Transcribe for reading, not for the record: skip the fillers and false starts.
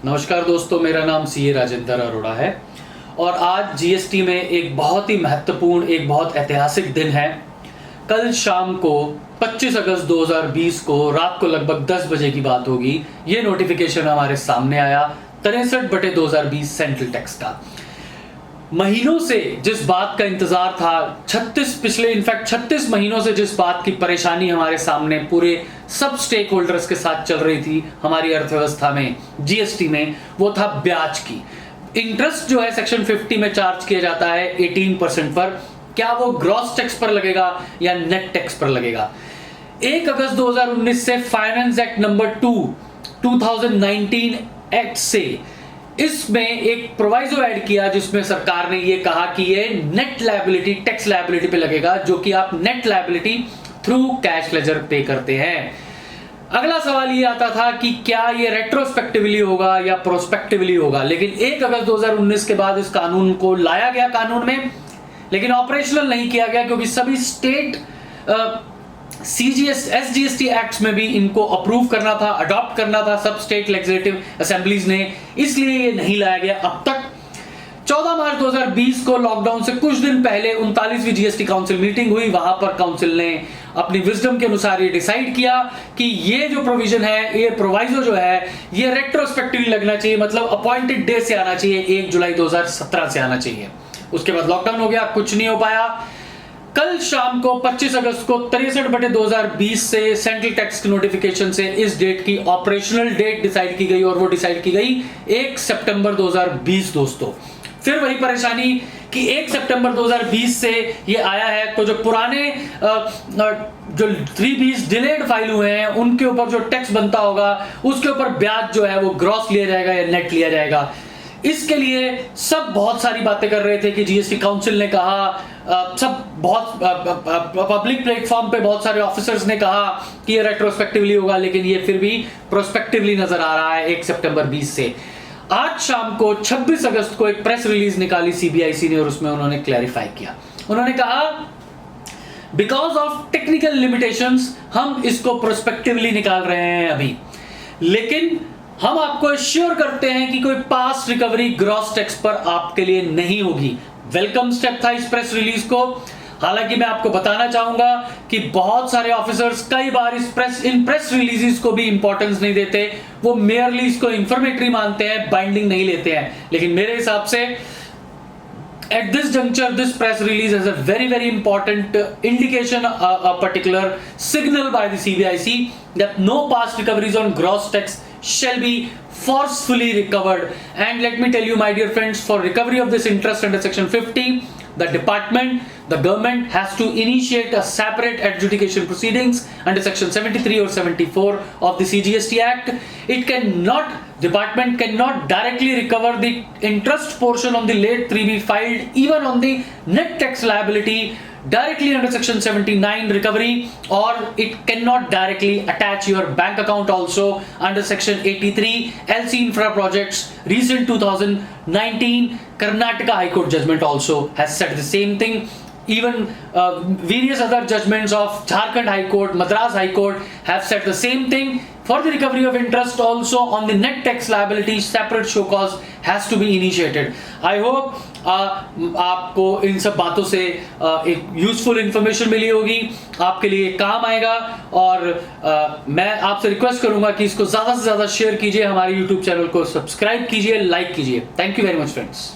नमस्कार दोस्तों, मेरा नाम सीए राजेंद्र अरोड़ा है और आज जीएसटी में एक बहुत ही महत्वपूर्ण, एक बहुत ऐतिहासिक दिन है। कल शाम को 25 अगस्त 2020 को रात को लगभग 10 बजे की बात होगी, ये नोटिफिकेशन हमारे सामने आया 63/2020 सेंट्रल टैक्स का। महीनों से जिस बात का इंतजार था, 36 महीनों से जिस बात की परेशानी हमारे सामने पूरे सब स्टेक होल्डर्स के साथ चल रही थी हमारी अर्थव्यवस्था में, जीएसटी में, वो था ब्याज की। इंटरेस्ट जो है सेक्शन 50 में चार्ज किया जाता है 18% पर। क्या वो ग्रॉस टैक्स पर लगेगा या नेट टैक्स पर लगेगा? 1 अगस्त 2019 से फाइनेंस एक्ट नंबर 2 2019 एक्ट से इसमें एक प्रोवाइजो ऐड किया जिसमें सरकार ने ये कहा कि ये नेट लायबिलिटी टैक्स लायबिलिटी पे लगेगा, जो कि आप net liability through cash ledger पे करते हैं। अगला सवाल ये आता था कि क्या ये रेट्रोस्पेक्टिवली होगा या प्रोस्पेक्टिवली होगा, लेकिन 1 अगस्त 2019 के बाद इस कानून को लाया गया कानून में, लेकिन ऑपरेशनल नहीं किया गया क्योंकि सभी स्टेट एसजीएसटी एक्ट्स में भी इनको अप्रूव करना था, अडॉप्ट करना था सब स्टेट लेजिस्लेटिव असेंबलीज ने, इसलिए ये नहीं लाया गया अब तक। 14 मार्च 2020 को लॉकडाउन से कुछ दिन पहले 39वीं जीएसटी काउंसिल मीटिंग हुई। वहां पर काउंसिल ने अपनी विजडम के अनुसार ये डिसाइड किया कि ये जो प्रोविजन है, ये प्रोवाइजो जो है, ये रेट्रोस्पेक्टिवली लगना चाहिए, मतलब अपॉइंटेड डे से आना चाहिए, 1 जुलाई 2017 से आना चाहिए। उसके बाद लॉकडाउन हो गया, कुछ नहीं हो पाया। कल शाम को 25 अगस्त को 63/2020 से सेंट्रल टैक्स नोटिफिकेशन से इस डेट की ऑपरेशनल डेट डिसाइड की गई और वो डिसाइड की गई 1 सितंबर 2020। दोस्तों, फिर वही परेशानी कि 1 सितंबर 2020 से ये आया है, तो जो पुराने जो 3Bs डिलेड फाइल हुए हैं उनके ऊपर जो टैक्स बनता होगा उसके ऊपर ब्याज जो है वो ग्रॉस लिया जाएगा या नेट लिया जाएगा। इसके लिए सब बहुत सारी बातें कर रहे थे कि जीएसटी काउंसिल ने कहा, सब बहुत पब्लिक प्लेटफॉर्म पे बहुत सारे ऑफिसर्स ने कहा कि ये रेट्रोस्पेक्टिवली होगा, लेकिन ये फिर भी प्रोस्पेक्टिवली नजर आ रहा है 1 सितंबर 20 से। आज शाम को 26 अगस्त को एक प्रेस रिलीज निकाली सीबीआईसी ने और उसमें उन्होंने क्लैरिफाई किया। उन्होंने कहा बिकॉज ऑफ टेक्निकल लिमिटेशंस हम इसको प्रोस्पेक्टिवली निकाल रहे हैं अभी, लेकिन हम आपको श्योर करते हैं कि कोई पास्ट रिकवरी ग्रॉस टैक्स पर आपके लिए नहीं होगी। वेलकम स्टेप था इस प्रेस रिलीज को। हालांकि मैं आपको बताना चाहूंगा कि बहुत सारे ऑफिसर्स कई बार इन प्रेस रिलीजेस को भी इंपॉर्टेंस नहीं देते, वो मेयरली इसको इंफॉर्मेटरी मानते हैं, बाइंडिंग नहीं लेते हैं। लेकिन मेरे हिसाब से at this juncture this press release has a very important indication, a particular signal by the CBIC that no past recoveries on gross tax shall be forcefully recovered. And let me tell you, my dear friends, for recovery of this interest under section 50, the government has to initiate a separate adjudication proceedings under section 73 or 74 of the CGST Act. Department cannot directly recover the interest portion on the late 3B filed, even on the net tax liability directly under section 79 recovery, or it cannot directly attach your bank account also under section 83 LC infra projects. Recent 2019 Karnataka High Court judgment also has said the same thing. Even various other judgments of Jharkhand High Court, Madras High Court have said the same thing. For the recovery of interest also on the net tax liability, separate show cause has to be initiated. I hope आपको इन सब बातों से एक useful information मिली होगी, आपके लिए काम आएगा। और मैं आपसे रिक्वेस्ट करूंगा कि इसको ज्यादा से ज्यादा शेयर कीजिए, हमारे यूट्यूब चैनल को सब्सक्राइब कीजिए, लाइक कीजिए। Thank you very much friends.